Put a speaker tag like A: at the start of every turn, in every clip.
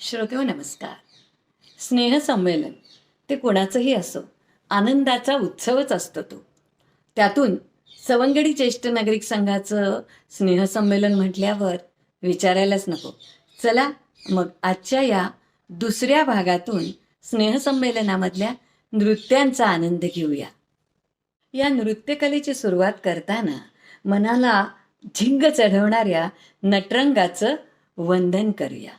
A: श्रोतेहो नमस्कार. स्नेहसंमेलन ते कोणाचंही असो, आनंदाचा उत्सवच असतो तो. त्यातून सवंगडी ज्येष्ठ नागरिक संघाचं स्नेहसंमेलन म्हटल्यावर विचारायलाच नको. चला मग आजच्या या दुसऱ्या भागातून स्नेहसंमेलनामधल्या नृत्यांचा आनंद घेऊया. या नृत्यकलेची सुरुवात करताना मनाला झिंग चढवणाऱ्या नटरंगाचं वंदन करूया.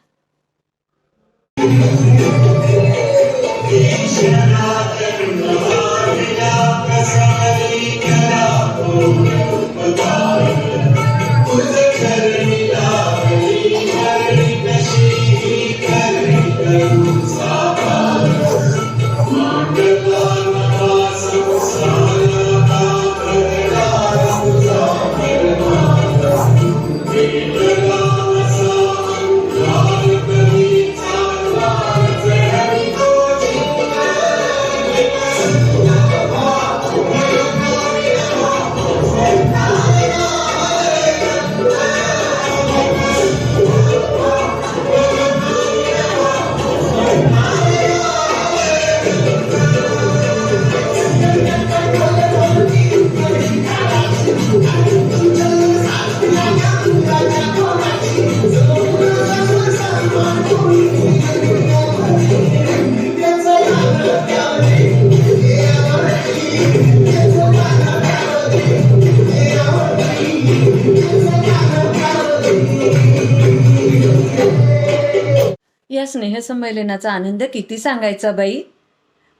A: या स्नेहसंमेलनाचा आनंद किती सांगायचा बाई.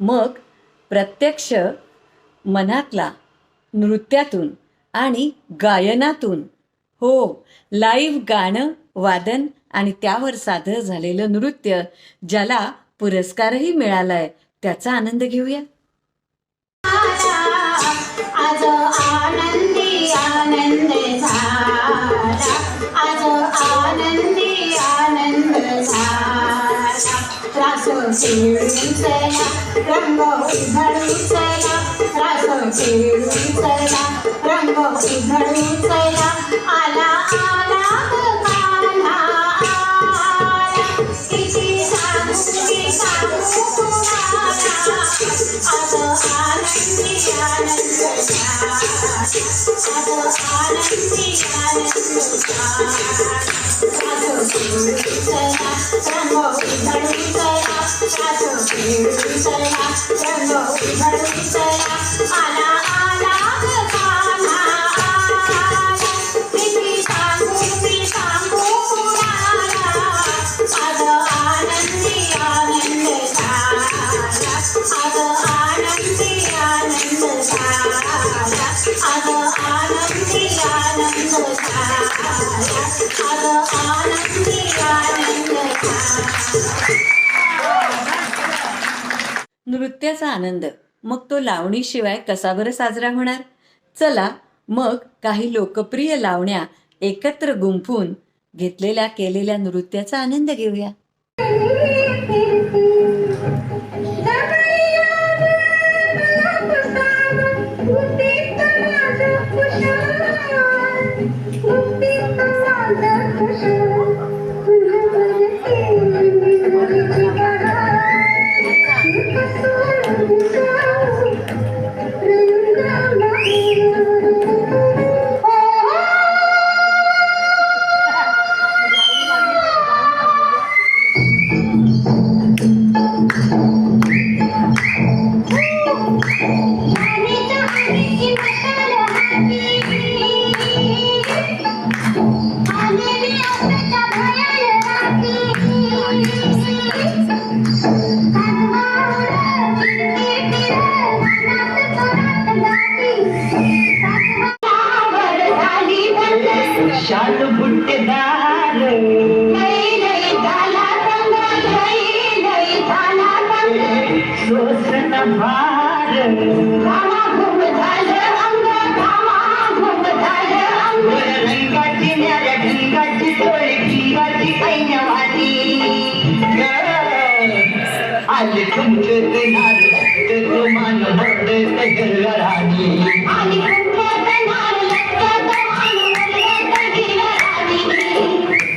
A: मग प्रत्यक्ष मनातला नृत्यातून आणि गायनातून, हो, लाईव्ह गाणं वादन आणि त्यावर सादर झालेलं नृत्य, ज्याला पुरस्कारही मिळालाय, त्याचा आनंद घेऊया.
B: आज आनंदी आनंद झाला, आज आनंदी आनंद झाला. रास खेळून चला, रंग उधळून चला, रास खेळून चला, रंग उधळून चला. आला आला कान्हा आला, किती सांगू कुणाला. आज आनंदी आनंद झाला, आज आनंदी आनंद झाला. रास खेळून चला, रंग उधळून चला, रास खेळून चला, रंग उधळून चला. आला आला कान्हा आला, किती सांगू कुणाला. आज आनंदी आनंद झाला, आज आनंदी आनंद झाला, आज आनंदी आनंद झाला, आज आनंदी आनंद झाला.
A: नृत्याचा आनंद मग तो लावणीशिवाय कसा बरं साजरा होणार. चला मग काही लोकप्रिय लावण्या एकत्र गुंफून घेतलेल्या केलेल्या नृत्याचा आनंद घेऊया.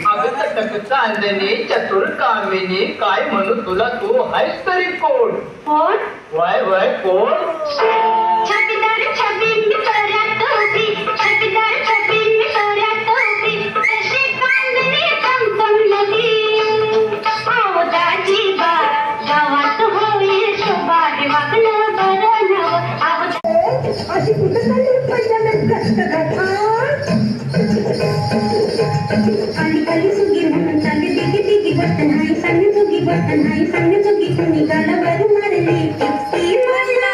C: अगं चांदणी चतुर कामिनी काय म्हणू तुला तू आहेस तरी कोण
B: कोण
C: वय वय कोण
B: छबीदार छबी मिसळ्यात होती छबीदार छबी मिसळ्यात होती तशी चांदणी चमचमली आवदाची बात गावात होईल शोभा हे वागणं बरं नवं
D: अशी कुठं चालली पहिल्यांदा कथा आली आली सुगी म्हणून चालली दिगी दिगी बटन नाही सांगणे सुगी बटन नाही सांगणे सुगी कुणी गाणं बरी मारली ती मला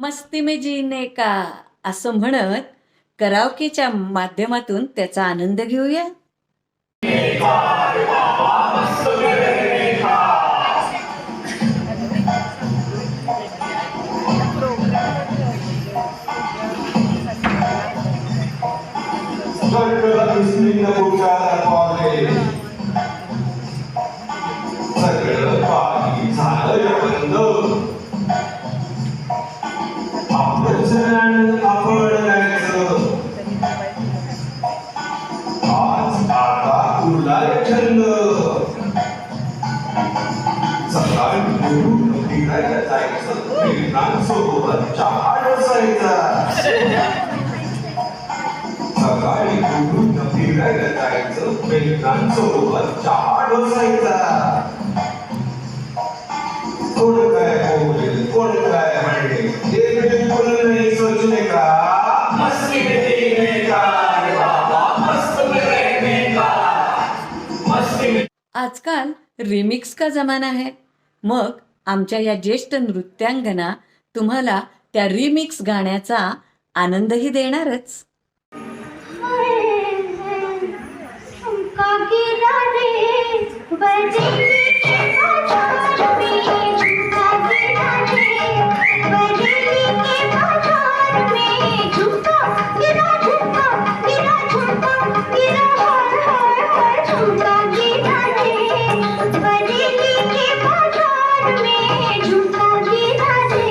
A: मस्ती में जीने का असं म्हणत कराओकेच्या माध्यमातून त्याचा आनंद घेऊया.
E: सगळं पाणी झालं बंद आपलं जण आपण आज आता उरलाय छंद सकाळी उठून फिरायला जायचं मित्रांसोबत चहा बसायचा सकाळी उठून फिरायला जायचं मित्रांसोबत चहा बसायचा कोण काय बोलेल कोण काय म्हणेल हे बिलकुल नाही सोचले का मस्ती में जीने का रे बाबा मस्त में रहने का मस्ती में
A: आजकाल रिमिक्स का जमाना है. मग आमच्या या ज्येष्ठ नृत्यांगना तुम्हाला त्या रिमिक्स गाण्याचा आनंदही देणारच.
B: झुमका गिरा रे बजेली के बाजार में झुमका गिरा रे बजेली के बाजार में झुमका गिरा झुमका गिरा हाय हाय हाय झुमका गिरा रे बजेली के बाजार में झुमका गिरा रे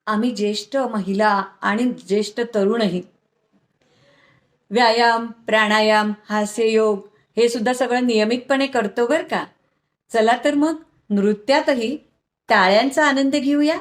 A: आम्ही ज्येष्ठ महिला आणि ज्येष्ठ तरुणही व्यायाम, प्राणायाम, हास्ययोग हे सुद्धा सगळं नियमितपणे करतो बरं का. चला तर मग नृत्यातही टाळ्यांचा आनंद घेऊया.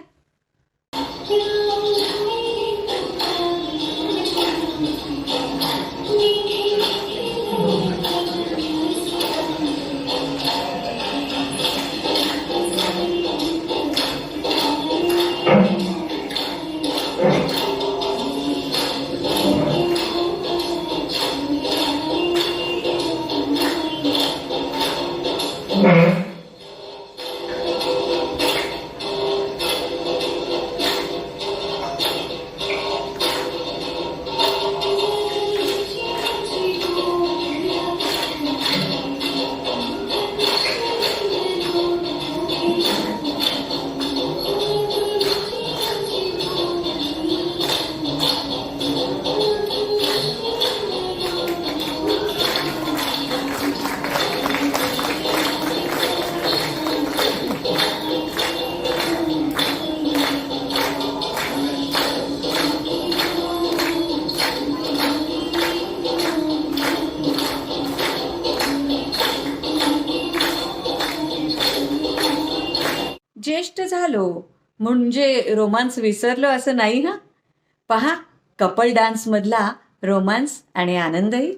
A: ज्येष्ठ झालो म्हणजे रोमांस विसरलो असं नाही ना. पहा कपल डान्स मधला रोमांस आणि आनंदही.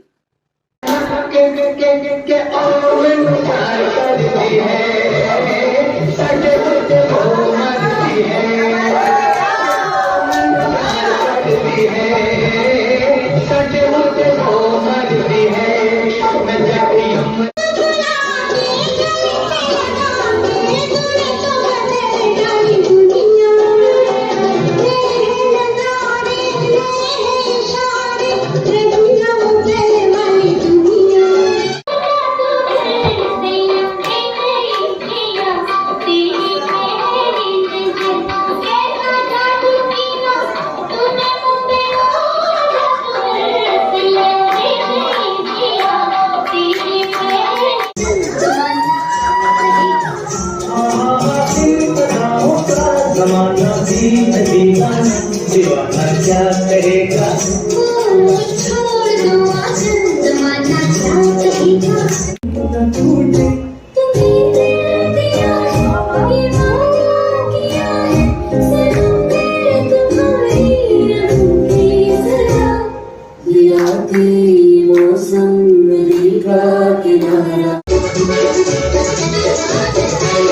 F: जमाना भी दीवाना क्या करेगा.
B: छोड़ दो आजकल जमाना क्या कहेगा. तुम्हें दिया ये वादा किया है सनम मेरे तुम्हारी रंगी जरा याद मौसम मेरी का किनारा.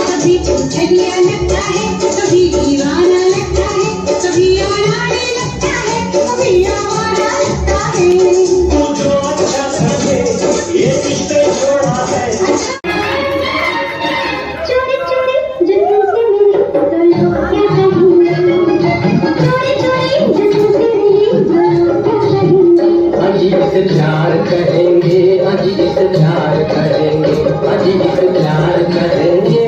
B: कभी चलिया लगता है कभी दीवाना लगता है कभी आने लगता है कभी आवारा लगता है.
F: तू जो अच्छा समझे ये रिश्ते छोड़ा है.
B: चोरी चोरी जन्नों से मिली तो लोग क्या कहेंगे. चोरी चोरी जन्नों से मिली तो लोग क्या कहेंगे.
F: अजीब से प्यार करेंगे अजीब से प्यार करेंगे अजीब से प्यार करेंगे.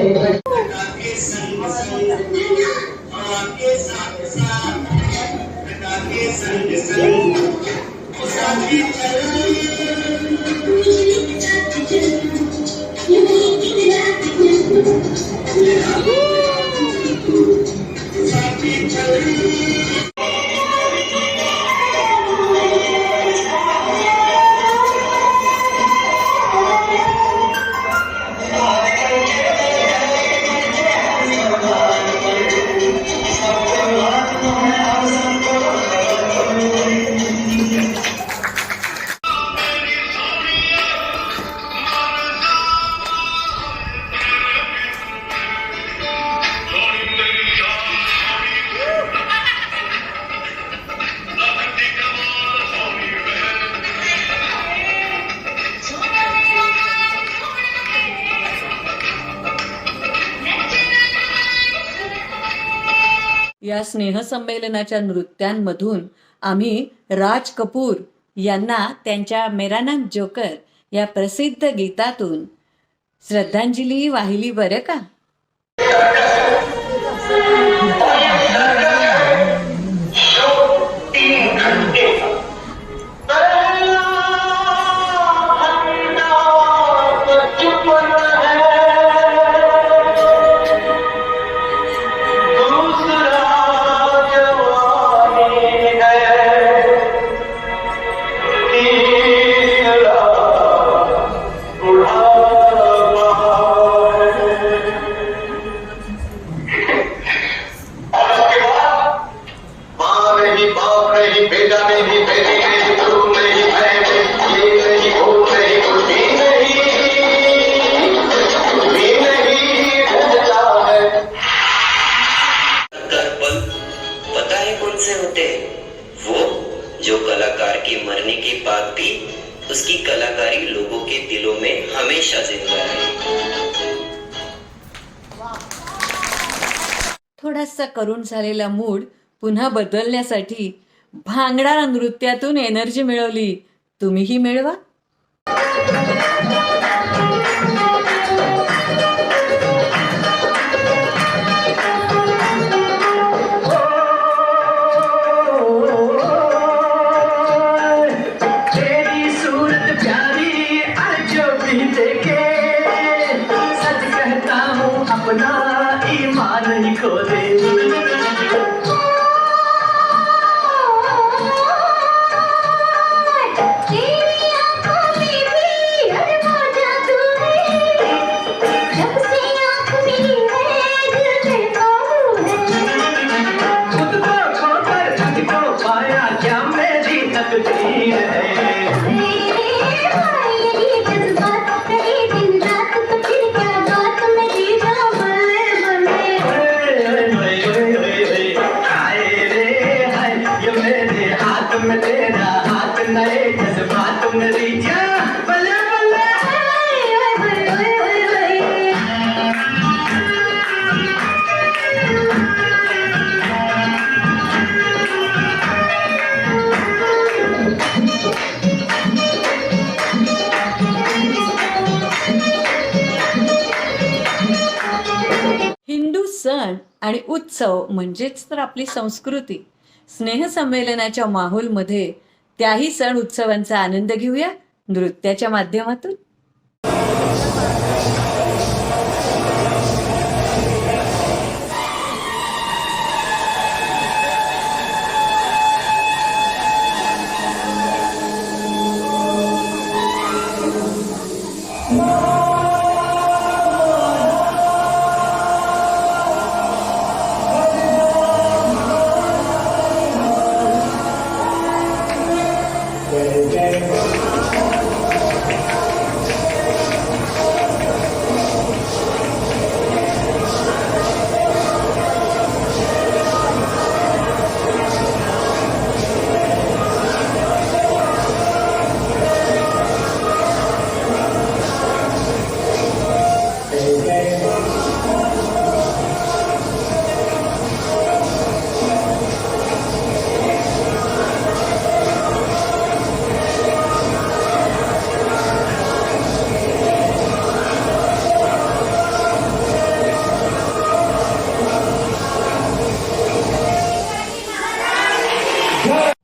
A: या स्नेहसंमेलनाच्या नृत्यांमधून आम्ही राज कपूर यांना त्यांच्या मेरा नाम जोकर या प्रसिद्ध गीतातून श्रद्धांजली वाहिली बरं का.
G: की कलाकारी लोगों के दिलों में हमेशा जिंदा रहे।
A: थोडासा करून झालेला मूड पुन्हा बदलण्यासाठी भांगडा नृत्यातून एनर्जी मिळवली. तुम्हीही मिळवा.
C: तेरी सूरत प्यारी आज जो भी देखे, सच कहता हूँ अपना ईमान ही खो दे।
D: तेरी आंखों में भी अरमा जादू है, जब से आंख मिली है दिल में काबू है।
C: खुद को खोकर खुद को पाया क्या मेरी तकदीर है।
D: ये जज्बात रहे दिन रात तो फिर क्या बात मेरी जान बल्ले बल्ले।
C: हाय रे हाय, ये मेरे हाथ में तेरा हाथ, नए जज्बात मेरी जान बल्ले बल्ले।
A: हिंदू सण आणि उत्सव म्हणजेच तर आपली संस्कृती. स्नेहसंमेलनाच्या माहोलमध्ये त्याही सण उत्सवांचा आनंद घेऊया नृत्याच्या माध्यमातून.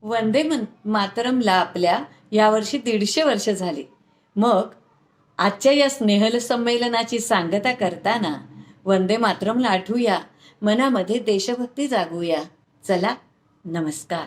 A: वंदे मातरमला आपल्या यावर्षी 150 वर्ष झाली. मग आजच्या या स्नेहल संमेलनाची सांगता करताना वंदे मातरमला आठवूया, मनामध्ये देशभक्ती जागूया. चला, नमस्कार.